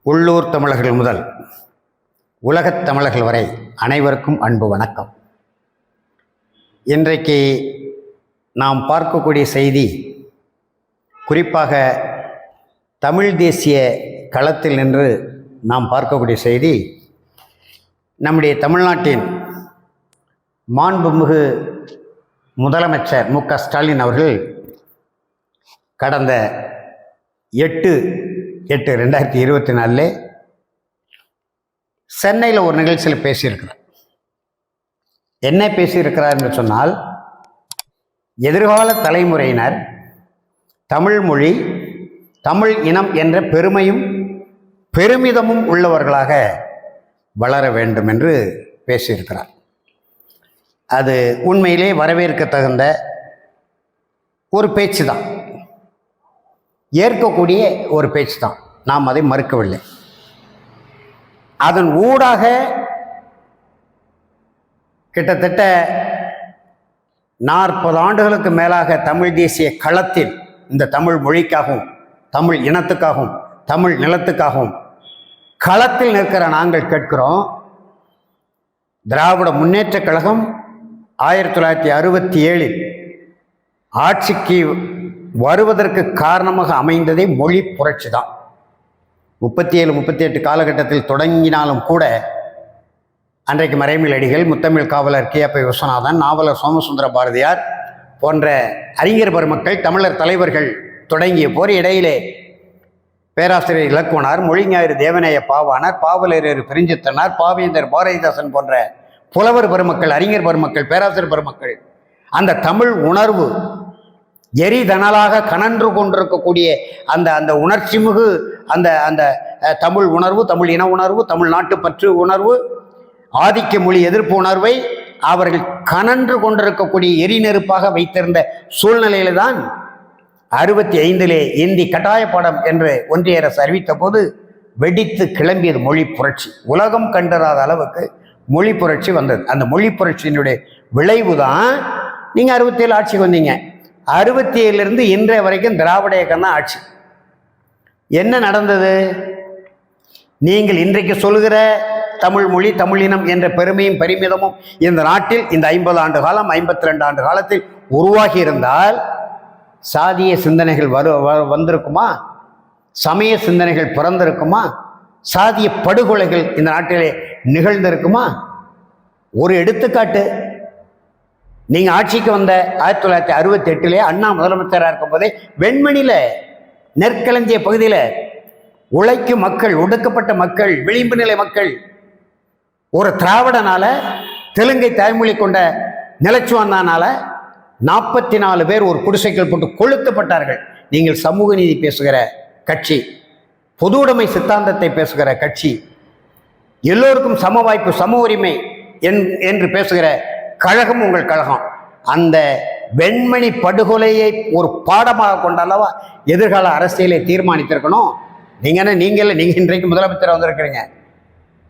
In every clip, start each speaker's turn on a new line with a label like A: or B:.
A: உள்ளூர் தமிழர்கள் முதல் உலகத் தமிழர்கள் வரை அனைவருக்கும் அன்பு வணக்கம். இன்றைக்கு நாம் பார்க்கக்கூடிய செய்தி குறிப்பாக தமிழ் தேசிய களத்தில் நின்று நாம் பார்க்கக்கூடிய செய்தி நம்முடைய தமிழ்நாட்டின் மாண்புமிகு முதலமைச்சர் மு.க. ஸ்டாலின் அவர்கள் கடந்த 8/8/2024 சென்னையில் ஒரு நிகழ்ச்சியில் பேசியிருக்கிறார். என்ன பேசியிருக்கிறார் என்று சொன்னால், எதிர்கால தலைமுறையினர் தமிழ் மொழி, தமிழ் இனம் என்ற பெருமையும் பெருமிதமும் உள்ளவர்களாக வளர வேண்டும் என்று பேசியிருக்கிறார். அது உண்மையிலே வரவேற்க தகுந்த ஒரு பேச்சு தான், ஏற்கக்கூடிய ஒரு பேச்சு தான். நாம் அதை மறுக்கவில்லை. அதன் ஊடாக கிட்டத்தட்ட 40 ஆண்டுகளுக்கு மேலாக தமிழ் தேசிய களத்தில் இந்த தமிழ் மொழிக்காகவும் தமிழ் இனத்துக்காகவும் தமிழ் நிலத்துக்காகவும் களத்தில் நிற்கிற நாங்கள் கேட்கிறோம். திராவிட முன்னேற்றக் கழகம் 1967 ஆட்சிக்கு வருவதற்கு காரணமாக அமைந்ததே மொழி புரட்சி தான். 37-38 காலகட்டத்தில் தொடங்கினாலும் கூட அன்றைக்கு மறைமலடிகள், முத்தமிழ் காவலர் கே.பி. விஸ்வநாதன், நாவலர் சோமசுந்தர பாரதியார் போன்ற அறிஞர் பெருமக்கள், தமிழர் தலைவர்கள் தொடங்கிய போர் இடையிலே பேராசிரியர் இலக்குவனார், மொழிஞாயிறு தேவநேய பாவாணர், பாவலரேறு பிரிஞ்சித்தனார், பாவேந்தர் பாரதிதாசன் போன்ற புலவர் பெருமக்கள், அறிஞர் பெருமக்கள், பேராசிரியர் பெருமக்கள் அந்த தமிழ் உணர்வு எரிதனலாக கனன்று கொண்டிருக்கக்கூடிய அந்த உணர்ச்சி மிகு அந்த தமிழ் உணர்வு, தமிழ் இன உணர்வு, தமிழ் நாட்டுப்பற்று உணர்வு, ஆதிக்க மொழி எதிர்ப்பு உணர்வை அவர்கள் கனன்று கொண்டிருக்கக்கூடிய எரிநெருப்பாக வைத்திருந்த சூழ்நிலையில தான் 65 இந்தி கட்டாய பாடம் என்று ஒன்றிய அரசு அறிவித்த போது வெடித்து கிளம்பியது மொழி புரட்சி. உலகம் கண்டறாத அளவுக்கு மொழி புரட்சி வந்தது. அந்த மொழி புரட்சியினுடைய விளைவு தான் நீங்கள் 67 ஆட்சிக்கு வந்தீங்க. 67 இன்றைய வரைக்கும் திராவிட இயக்கம் தான் ஆட்சி. என்ன நடந்தது? நீங்கள் இன்றைக்கு சொல்கிற தமிழ் மொழி, தமிழ் இனம் என்ற பெருமையும் பெருமிதமும் இந்த நாட்டில் இந்த 50 ஆண்டு காலம், 52 ஆண்டு காலத்தில் உருவாகி இருந்தால் சாதிய சிந்தனைகள் வந்திருக்குமா? சமய சிந்தனைகள் பிறந்திருக்குமா? சாதிய படுகொலைகள் இந்த நாட்டிலே நிகழ்ந்திருக்குமா? ஒரு எடுத்துக்காட்டு, நீங்க ஆட்சிக்கு வந்த 1968 அண்ணா முதலமைச்சராக இருக்கும் போதே வெண்மணியில நெற்களஞ்சிய பகுதியில் உழைக்கும் மக்கள், ஒடுக்கப்பட்ட மக்கள், விளிம்பு நிலை மக்கள் ஒரு திராவிடனால, தெலுங்கை தாய்மொழி கொண்ட நிலச்சுவந்தானால 44 பேர் ஒரு குடிசைகள் போட்டு கொளுத்தப்பட்டார்கள். நீங்கள் சமூக நீதி பேசுகிற கட்சி, பொது உடைமை சித்தாந்தத்தை பேசுகிற கட்சி, எல்லோருக்கும் சம வாய்ப்பு, சம உரிமை என்று பேசுகிற கழகம் உங்கள் கழகம். அந்த வெண்மணி படுகொலையை ஒரு பாடமாக கொண்டல்லவா எதிர்கால அரசியலை தீர்மானித்திருக்கணும். நீங்கள் இன்றைக்கு முதலமைச்சராக வந்திருக்கிறீங்க.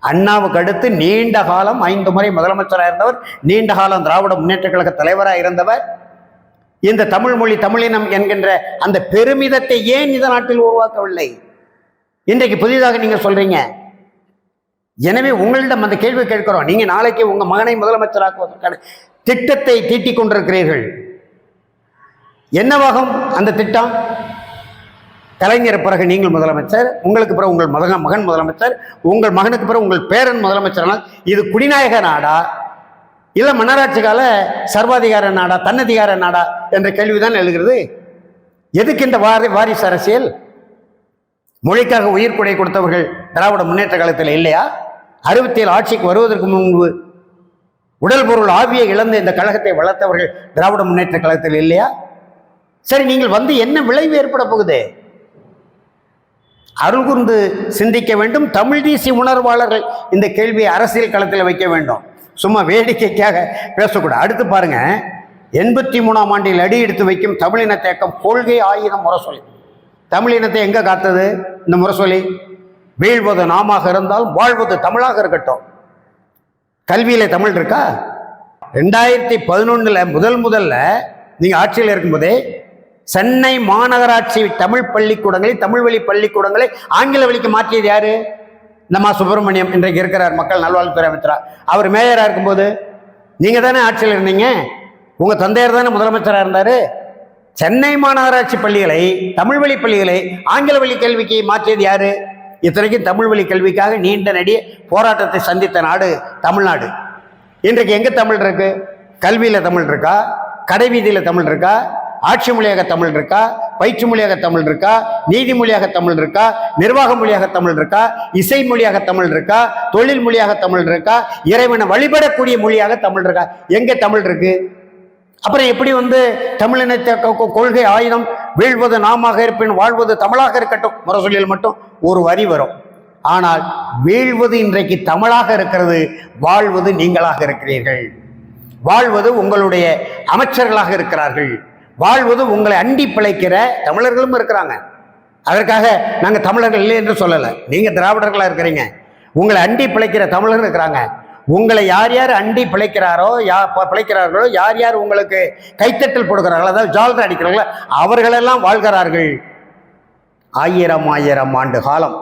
A: அண்ணாவுக்கு அடுத்து நீண்ட காலம் 5 முறை முதலமைச்சராக இருந்தவர், நீண்ட காலம் திராவிட முன்னேற்ற கழக தலைவராக இருந்தவர். இந்த தமிழ் மொழி, தமிழினம் என்கின்ற அந்த பெருமிதத்தை ஏன் இந்த நாட்டில் உருவாக்கவில்லை? இன்றைக்கு புதிதாக நீங்க சொல்றீங்க. எனவே உங்களிடம் அந்த கேள்வி கேட்கிறோம். நீங்க நாளைக்கு உங்க மகனை முதலமைச்சராக்குவதற்கான திட்டத்தை தீட்டிக் கொண்டிருக்கிறீர்கள். என்னவாகும் அந்த திட்டம்? கலைஞர் பிறகு நீங்கள் முதலமைச்சர், உங்களுக்கு பிறகு உங்கள் மகன் முதலமைச்சர், உங்கள் மகனுக்கு பிறகு உங்கள் பேரன் முதலமைச்சர். இது குடிநாயக நாடா இல்ல மன்னராட்சி கால சர்வாதிகார நாடா, தன்னதிகார நாடா என்ற கேள்விதான் எழுகிறது. எதுக்கு இந்த வாரிசு அரசியல்? மொழிக்காக உயிர் கொடை கொடுத்தவர்கள் திராவிட முன்னேற்ற கழகத்தில் இல்லையா? 67 ஆட்சிக்கு வருவதற்கு முன்பு உடல் பொருள் ஆவியை இழந்து இந்த கழகத்தை வளர்த்தவர்கள் திராவிட முன்னேற்ற கழகத்தில் இல்லையா? சரி, நீங்கள் வந்து என்ன விளைவு ஏற்பட போகுது? அருள் கூர்ந்து சிந்திக்க வேண்டும். தமிழ் தேசிய உணர்வாளர்கள் இந்த கேள்வியை அரசியல் களத்தில் வைக்க வேண்டும். சும்மா வேடிக்கைக்காக பேசக்கூடாது. அடுத்து பாருங்க, 83ஆம் ஆண்டில் அடி எடுத்து வைக்கும் தமிழின தேக்கம் கொள்கை ஆயுதம் முரசொலி. தமிழ் இனத்தை எங்க காத்தது இந்த முரசொலி? வீழ்வது நாமாக இருந்தால் வாழ்வது தமிழாக இருக்கட்டும். கல்வியில தமிழ் இருக்கா? 2011 முதல்ல நீங்க ஆட்சியில் இருக்கும்போதே சென்னை மாநகராட்சி தமிழ் பள்ளிக்கூடங்களை, தமிழ் வழி பள்ளிக்கூடங்களை ஆங்கில வழிக்கு மாற்றியது யாரு? நம்ம சுப்பிரமணியம் இன்றைக்கு இருக்கிறார், மக்கள் நல்வாழ்வுத்துறை அமைச்சரா. அவர் மேயரா இருக்கும்போது நீங்க தானே ஆட்சியில் இருந்தீங்க, உங்க தந்தையர் தானே முதலமைச்சராக இருந்தாரு. சென்னை மாநகராட்சி பள்ளிகளை, தமிழ் வழி பள்ளிகளை ஆங்கில வழி கல்விக்கு மாற்றியது யாரு? இத்தனைக்கும் தமிழ் வழி கல்விக்காக நீண்ட நெடிய போராட்டத்தை சந்தித்த நாடு தமிழ்நாடு. இன்றைக்கு எங்க தமிழ் இருக்கு? கல்வியில தமிழ் இருக்கா? கடைவீதியில தமிழ் இருக்கா? ஆட்சி மொழியாக தமிழ் இருக்கா? பயிற்சி மொழியாக தமிழ் இருக்கா? நீதி மொழியாக தமிழ் இருக்கா? நிர்வாக மொழியாக தமிழ் இருக்கா? இசை மொழியாக தமிழ் இருக்கா? தொழில் மொழியாக தமிழ் இருக்கா? இறைவனை வழிபடக்கூடிய மொழியாக தமிழ் இருக்கா? எங்க தமிழ் இருக்கு? அப்புறம் எப்படி தமிழினத்தை கொள்கை ஆயுதம் வீழ்வது நாமாக இருப்பின் வாழ்வது தமிழாக இருக்கட்டும் முரசொலியில் மட்டும் ஒரு வரி வரும். ஆனால் வீழ்வது இன்றைக்கு தமிழாக இருக்கிறது, வாழ்வது நீங்களாக இருக்கிறீர்கள், வாழ்வது உங்களுடைய அமைச்சர்களாக இருக்கிறார்கள், வாழ்வது உங்களை அண்டி பிழைக்கிற தமிழர்களும் இருக்கிறாங்க. அதற்காக நாங்கள் தமிழர்கள் இல்லை என்று சொல்லலை. நீங்கள் திராவிடர்களாக இருக்கிறீங்க, உங்களை அண்டி பிழைக்கிற தமிழர்கள் இருக்கிறாங்க. உங்களை யார் யார் அண்டி பிழைக்கிறார்களோ, யார் யார் உங்களுக்கு கைத்தட்டல் போடுகிறார்களோ, அதாவது ஜால்ரா அடிக்கிறார்களோ, அவர்களெல்லாம் வாழ்கிறார்கள். 1000 ஆண்டு காலம்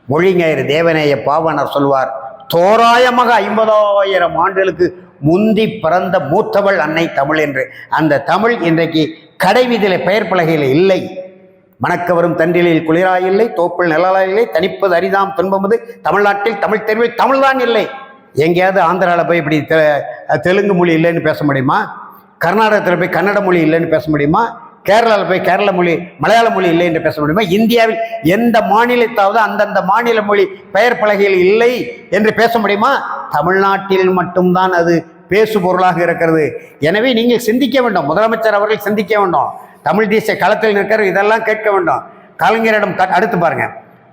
A: மொழிஞர் தேவநேய பாவனர் சொல்வார், தோராயமாக 50,000 ஆண்டுகளுக்கு முந்தி பிறந்த மூத்தவள் அன்னை தமிழ் என்று. அந்த தமிழ் இன்றைக்கு கடைவீதியில பெயர் பலகையில் இல்லை. மணக்கவரும் தண்டிலில் குளிராயில்லை, தோப்பில் நிழலாயில்லை, தனிப்பது அரிதாம் துன்பமது தமிழ்நாட்டில் தமிழ் தெருவில் தமிழ்தான் இல்லை. எங்கேயாவது ஆந்திராவில் போய் இப்படி தெலுங்கு மொழி இல்லைன்னு பேச முடியுமா? கர்நாடகத்தில் போய் கன்னட மொழி இல்லைன்னு பேச முடியுமா? கேரளாவில் போய் கேரள மொழி, மலையாள மொழி இல்லை என்று பேச முடியுமா? இந்தியாவில் எந்த மாநிலத்தாவது அந்தந்த மாநில மொழி பெயர் பலகையில் இல்லை என்று பேச முடியுமா? தமிழ்நாட்டில் மட்டும்தான் அது பேசு பொருளாக இருக்கிறது. எனவே நீங்கள் சிந்திக்க வேண்டும், முதலமைச்சர் அவர்கள் சிந்திக்க வேண்டும், தமிழ் தேசிய களத்தில் நிற்கிற இதெல்லாம் கேட்க வேண்டும். கலைஞரிடம் அடுத்து பாருங்க,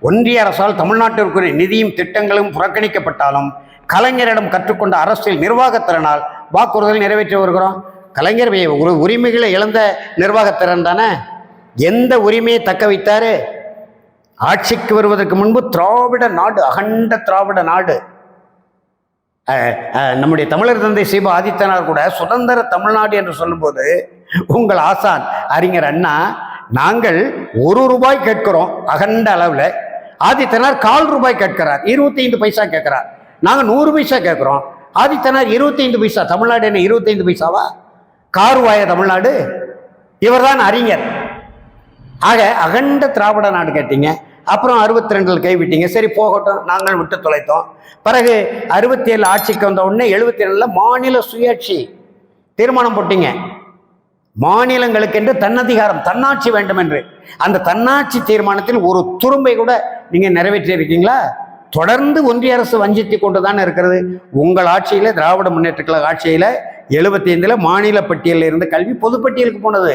A: ஒன்றிய அரசால் தமிழ்நாட்டிற்குரிய நிதியும் திட்டங்களும் புறக்கணிக்கப்பட்டாலும் கலைஞரிடம் கற்றுக்கொண்ட அரசியல் நிர்வாகத்திறனால் வாக்குறுதல் நிறைவேற்றி வருகிறோம். கலைஞர் உரிமைகளை இழந்த நிர்வாகத்திறன் தானே. எந்த உரிமையை தக்க வைத்தாரு? ஆட்சிக்கு வருவதற்கு முன்பு திராவிட நாடு, அகண்ட திராவிட நாடு. நம்முடைய தமிழர் தந்தை சீபா ஆதித்தனார் கூட சுதந்திர தமிழ்நாடு என்று சொல்லும்போது உங்கள் ஆசான் அறிஞர் அண்ணா, நாங்கள் 1 ரூபாய் கேட்கிறோம் அகண்ட அளவில், ஆதித்தனார் 1/4 ரூபாய் கேட்கிறார், 25 பைசா கேட்கிறார். நாங்கள் 100 பைசா கேட்கிறோம், ஆதித்தனார் 25 பைசா. தமிழ்நாடு என்ன 25 பைசாவா? காருவாய தமிழ்நாடு? இவர்தான் அறிஞர். ஆக அகண்ட திராவிட நாடு கேட்டீங்க, அப்புறம் 62 கைவிட்டீங்க. சரி போகட்டும், நாங்கள் விட்டு தொலைத்தோம். பிறகு 67 ஆட்சிக்கு வந்த உடனே 77 மாநில சுயாட்சி தீர்மானம் போட்டீங்க. மாநிலங்களுக்கு என்று தன்னதிகாரம், தன்னாட்சி வேண்டும் என்று. அந்த தன்னாட்சி தீர்மானத்தில் ஒரு துரும்பை கூட நீங்க நிறைவேற்றி இருக்கீங்களா? தொடர்ந்து ஒன்றிய அரசு வஞ்சித்து கொண்டுதான் இருக்கிறது. உங்கள் ஆட்சியில, திராவிட முன்னேற்ற கழக ஆட்சியில 75 மாநில பட்டியலில் இருந்த கல்வி பொதுப்பட்டியலுக்கு போனது.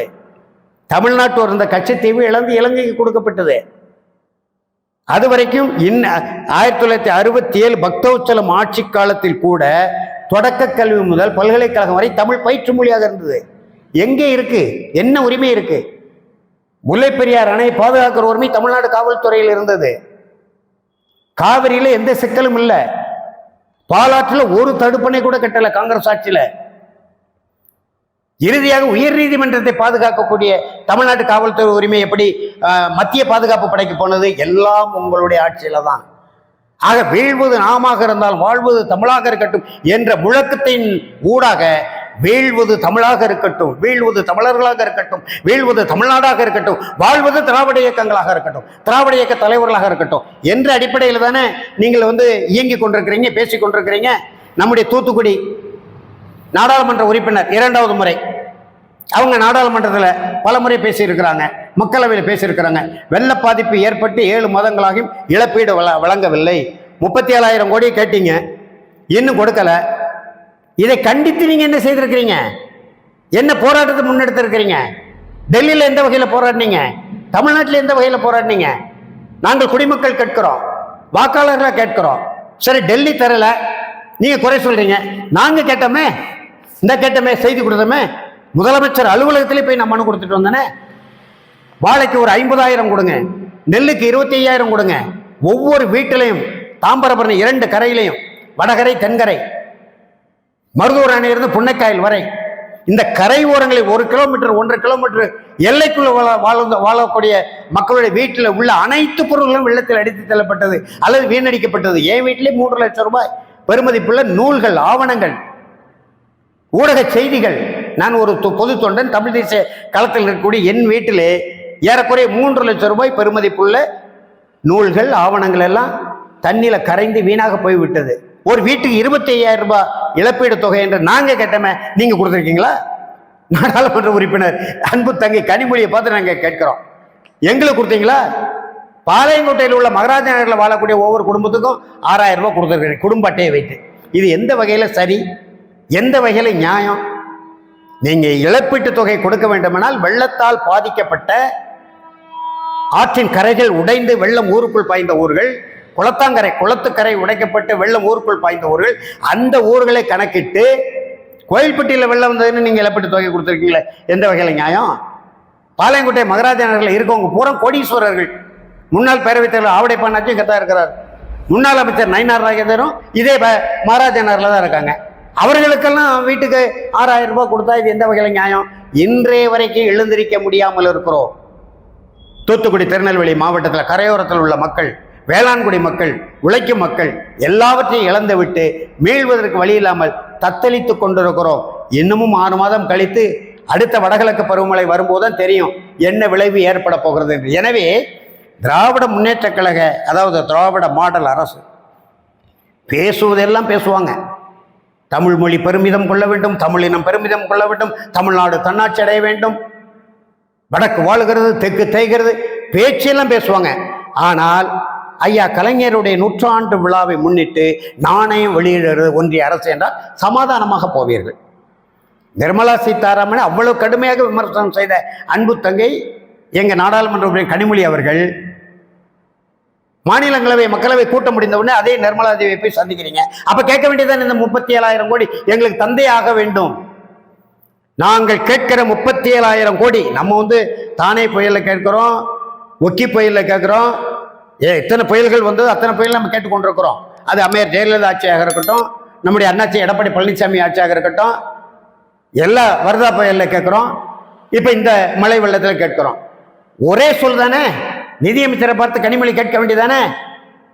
A: தமிழ்நாட்டு இருந்த கச்சத்தீவு இழந்து இலங்கைக்கு கொடுக்கப்பட்டது. அது வரைக்கும் 1967 பக்தவச்சலம் ஆட்சி காலத்தில் கூட தொடக்க கல்வி முதல் பல்கலைக்கழகம் வரை தமிழ் பயிற்று மொழியாக இருந்தது. எங்கே இருக்கு? என்ன உரிமை இருக்கு? முல்லை பெரியார் அணை பாதுகாக்கிற உரிமை தமிழ்நாடு காவல்துறையில் இருந்தது. காவிரியில எந்த சிக்கலும் இல்லை. பாலாற்றில் ஒரு தடுப்பணை கூட கட்டல காங்கிரஸ் ஆட்சியில. இறுதியாக உயர் நீதிமன்றத்தை பாதுகாக்கக்கூடிய தமிழ்நாட்டு காவல்துறை உரிமை எப்படி மத்திய பாதுகாப்பு படைக்கு போனது? எல்லாம் உங்களுடைய ஆட்சியில தான். ஆக வீழ்வது நாமாக இருந்தால் வாழ்வது தமிழாக இருக்கட்டும் என்ற முழக்கத்தின் ஊடாக வீழ்வது தமிழாக இருக்கட்டும், வீழ்வது தமிழர்களாக இருக்கட்டும், வீழ்வது தமிழ்நாடாக இருக்கட்டும், வாழ்வது திராவிட இயக்கங்களாக இருக்கட்டும், திராவிட இயக்க தலைவர்களாக இருக்கட்டும் என்ற அடிப்படையில் தானே நீங்கள் இயங்கி கொண்டிருக்கிறீங்க, பேசிக் கொண்டிருக்கிறீங்க. நம்முடைய தூத்துக்குடி நாடாளுமன்ற உறுப்பினர் 2வது முறை அவங்க நாடாளுமன்றத்தில் பல முறை பேசியிருக்கிறாங்க, மக்களவையில் பேசியிருக்கிறாங்க. வெள்ள பாதிப்பு ஏற்பட்டு 7 மாதங்களாகியும் இழப்பீடு வழங்கவில்லை. 37,000 கோடி கேட்டீங்க, இன்னும் கொடுக்கல. இதை கண்டித்து நீங்க என்ன செய்திருக்கிறீங்க? என்ன போராட்டத்தை முன்னெடுத்திருக்கிறீங்க? டெல்லியில் எந்த வகையில் போராடினீங்க? தமிழ்நாட்டில் எந்த வகையில் போராடினீங்க? நாங்கள் குடிமக்கள் கேட்கிறோம், வாக்காளர்களாக கேட்கிறோம். சரி, டெல்லி தரல, நீங்க குறை சொல்றீங்க. நாங்க கேட்டோமே, இந்த கேட்டோமே, செய்தி கொடுத்தோமே, முதலமைச்சர் அலுவலகத்திலே போய் நான் மனு கொடுத்துட்டு வந்தேனே. வாழைக்கு ஒரு 50,000 கொடுங்க, நெல்லுக்கு 25,000 கொடுங்க. ஒவ்வொரு வீட்டிலையும் தாம்பரபரணி 2 கரையிலையும், வடகரை தென்கரை, மருதூர் அணையிலிருந்து புன்னைக்காயல் வரை இந்த கரை ஓரங்களில் 1 கிலோமீட்டர் 1.5 கிலோமீட்டர் எல்லைக்குள்ள வாழக்கூடிய மக்களுடைய வீட்டில் உள்ள அனைத்து பொருள்களும் வெள்ளத்தில் அடித்து செல்லப்பட்டது அல்லது வீணடிக்கப்பட்டது. என் வீட்டிலே 3 லட்சம் ரூபாய் பெறுமதிப்புள்ள நூல்கள், ஆவணங்கள், ஊடக செய்திகள். நான் ஒரு பொது தொண்டன், தமிழ் தேசிய களத்தில் இருக்கக்கூடிய என் வீட்டிலே ஏறக்குறைய 3 லட்சம் ரூபாய் பெறுமதிப்புள்ள நூல்கள், ஆவணங்கள் எல்லாம் தண்ணியில கரைந்து வீணாக போய்விட்டது. ஒரு வீட்டுக்கு 25,000 ரூபாய் இழப்பீடு தொகை என்று நாங்க கேட்டோமே, நீங்க கொடுத்துருக்கீங்களா? நாடாளுமன்ற உறுப்பினர் அன்பு தங்கை கனிமொழியை பார்த்து நாங்க கேட்கிறோம், எங்களுக்கு கொடுத்தீங்களா? பாளையங்கோட்டையில் உள்ள மகாராஜ நகரில் வாழக்கூடிய ஒவ்வொரு குடும்பத்துக்கும் 6,000 ரூபாய் கொடுத்துருக்கேன் குடும்ப அட்டையை வைத்து. இது எந்த வகையில சரி, எந்த வகையில நியாயம்? நீங்க இழப்பீட்டு தொகை கொடுக்க வேண்டுமானால் வெள்ளத்தால் பாதிக்கப்பட்ட ஆற்றின் கரைகள் உடைந்து வெள்ளம் ஊருக்குள் பாய்ந்த ஊர்கள், குளத்துக்கரை உடைக்கப்பட்டு வெள்ளம் ஊருக்குள் பாய்ந்த ஊர்கள், அந்த ஊர்களை கணக்கிட்டு கோயில்பட்டியில் வெள்ளம் வந்ததுன்னு நீங்க இழப்பீட்டு தொகை கொடுத்துருக்கீங்களே, எந்த வகையில நியாயம்? பாளையங்கோட்டை மகாராஜ நகரில் இருக்கவங்க பூரா கோடீஸ்வரர்கள். முன்னாள் பேரவைத் தலைவர் ஆவடை பாண்டியும் கத்தா இருக்கிறார். முன்னாள் அமைச்சர் நயினார் நாகேந்திரனும் இதே மகாராஜ நகரில் தான் இருக்காங்க. அவர்களுக்கெல்லாம் வீட்டுக்கு 6,000 ரூபாய் கொடுத்தா இது எந்த வகையில நியாயம்? இன்றைய வரைக்கும் எழுந்திருக்க முடியாமல் இருக்கிறோம். தூத்துக்குடி, திருநெல்வேலி மாவட்டத்தில் கரையோரத்தில் உள்ள மக்கள், வேளாண்குடி மக்கள், உழைக்கும் மக்கள் எல்லாவற்றையும் இழந்து விட்டு மீள்வதற்கு வழி இல்லாமல் தத்தளித்துக் கொண்டிருக்கிறோம். இன்னமும் 6 மாதம் கழித்து அடுத்த வடகிழக்கு பருவமழை வரும்போதுதான் தெரியும் என்ன விளைவு ஏற்பட போகிறது என்று. எனவே திராவிட முன்னேற்ற கழக, அதாவது திராவிட மாடல் அரசு பேசுவதெல்லாம் பேசுவாங்க. தமிழ் மொழி பெருமிதம் கொள்ள வேண்டும், தமிழினம் பெருமிதம் கொள்ள வேண்டும், தமிழ்நாடு தன்னாட்சி அடைய வேண்டும், வடக்கு வாழ்கிறது, தெற்கு தேய்கிறது, பேச்செல்லாம் பேசுவாங்க. ஆனால் ஐயா கலைஞருடைய 100ஆண்டு விழாவை முன்னிட்டு நாணயம் வெளியிடுகிறது ஒன்றிய அரசு என்றால் சமாதானமாக போவீர்கள். நிர்மலா சீதாராமன் அவ்வளவு கடுமையாக விமர்சனம் செய்த அன்பு தங்கை எங்க நாடாளுமன்ற உறுப்பினர் கனிமொழி அவர்கள் மாநிலங்களவை மக்களவை கூட்டம் முடிந்தவுடனே அதே நிர்மலா தேவியை போய் சந்திக்கிறீங்க. அப்ப கேட்க வேண்டியதான், இந்த 37,000 கோடி எங்களுக்கு தந்தே ஆக வேண்டும். நாங்கள் கேட்கிற 37,000 கோடி நம்ம தானே புயலில் கேட்கிறோம், ஒக்கி புயலில் கேட்கிறோம், இத்தனை புயல்கள் அத்தனை புயல் நம்ம கேட்டுக்கொண்டிருக்கிறோம். அது அம்மையார் ஜெயலலிதா ஆட்சியாக இருக்கட்டும், நம்முடைய அண்ணாச்சி எடப்பாடி பழனிசாமி ஆட்சியாக இருக்கட்டும், எல்லா வர்தா புயலில் கேட்கிறோம், இப்ப இந்த மழை வெள்ளத்தில் கேட்கிறோம். ஒரே சொல் தானே. நிதியமைச்சரை பார்த்து கனிமொழி கேட்க வேண்டியதானே,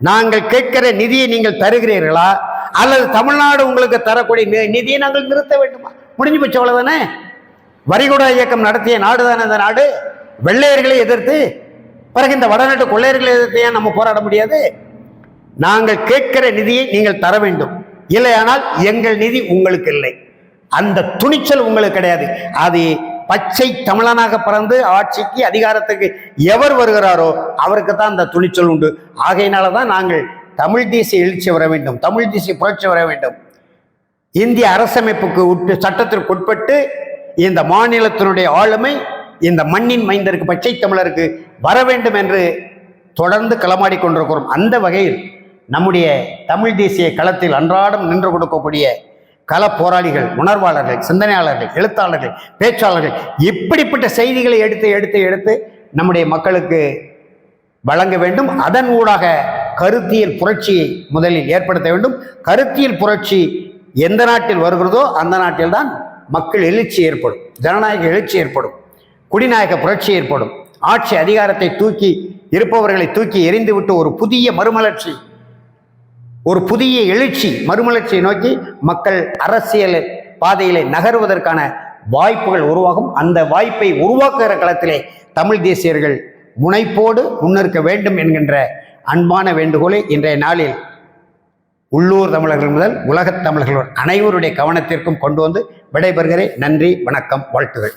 A: நாங்கள் கேட்கிற நிதியை நீங்கள் தருகிறீர்களா அல்லது தமிழ்நாடு உங்களுக்கு தரக்கூடிய நிதியை நாங்கள் நிறுத்த வேண்டுமா? முடிஞ்சு போச்சு, அவ்வளவுதானே. வரிகுடா இயக்கம் நடத்திய நாடு தானே இந்த நாடு. வெள்ளையர்களை எதிர்த்து பிறகு இந்த வடநாட்டு கொள்ளையர்களை எதிர்த்து ஏன் நம்ம போராட முடியாது? நாங்கள் கேட்கிற நிதியை நீங்கள் தர வேண்டும், இல்லையானால் எங்கள் நிதி உங்களுக்கு இல்லை. அந்த துணிச்சல் உங்களுக்கு கிடையாது. அது பச்சை தமிழனாக பிறந்து ஆட்சிக்கு அதிகாரத்துக்கு எவர் வருகிறாரோ அவருக்கு தான் அந்த துணிச்சல் உண்டு. ஆகையினாலதான் நாங்கள் தமிழ் தேசிய எழுச்சி வர வேண்டும், தமிழ் தேசிய புரட்சி வர வேண்டும். இந்திய அரசமைப்புக்கு சட்டத்திற்கு உட்பட்டு இந்த மாநிலத்தினுடைய ஆளுமை இந்த மண்ணின் மைந்தருக்கு, பச்சை தமிழருக்கு வர வேண்டும் என்று தொடர்ந்து களமாடி கொண்டிருக்கிறோம். அந்த வகையில் நம்முடைய தமிழ் தேசிய களத்தில் அன்றாடம் நின்று கொடுக்கக்கூடிய கள போராளிகள், உணர்வாளர்கள், சிந்தனையாளர்கள், எழுத்தாளர்கள், பேச்சாளர்கள் இப்படிப்பட்ட செய்திகளை எடுத்து எடுத்து எடுத்து நம்முடைய மக்களுக்கு வழங்க வேண்டும். அதன் ஊடாக கருத்தியல் புரட்சியை முதலில் ஏற்படுத்த வேண்டும். கருத்தியல் புரட்சி எந்த நாட்டில் வருகிறதோ அந்த நாட்டில் தான் மக்கள் எழுச்சி ஏற்படும், ஜனநாயக எழுச்சி ஏற்படும், குடிநாயக புரட்சி ஏற்படும். ஆட்சி அதிகாரத்தை தூக்கி இருப்பவர்களை தூக்கி எறிந்துவிட்டு ஒரு புதிய மறுமலர்ச்சி, ஒரு புதிய எழுச்சி, மறுமலர்ச்சியை நோக்கி மக்கள் அரசியல் பாதையிலே நகருவதற்கான வாய்ப்புகள் உருவாகும். அந்த வாய்ப்பை உருவாக்குகிற களத்திலே தமிழ் தேசியர்கள் முனைப்போடு முன்னிற்க வேண்டும் என்கின்ற அன்பான வேண்டுகோளை இன்றைய நாளில் உள்ளூர் தமிழர்கள் முதல் உலகத் தமிழர்கள் அனைவருடைய கவனத்திற்கும் கொண்டு வந்து விடைபெறுகிறேன். நன்றி, வணக்கம், வாழ்த்துகள்.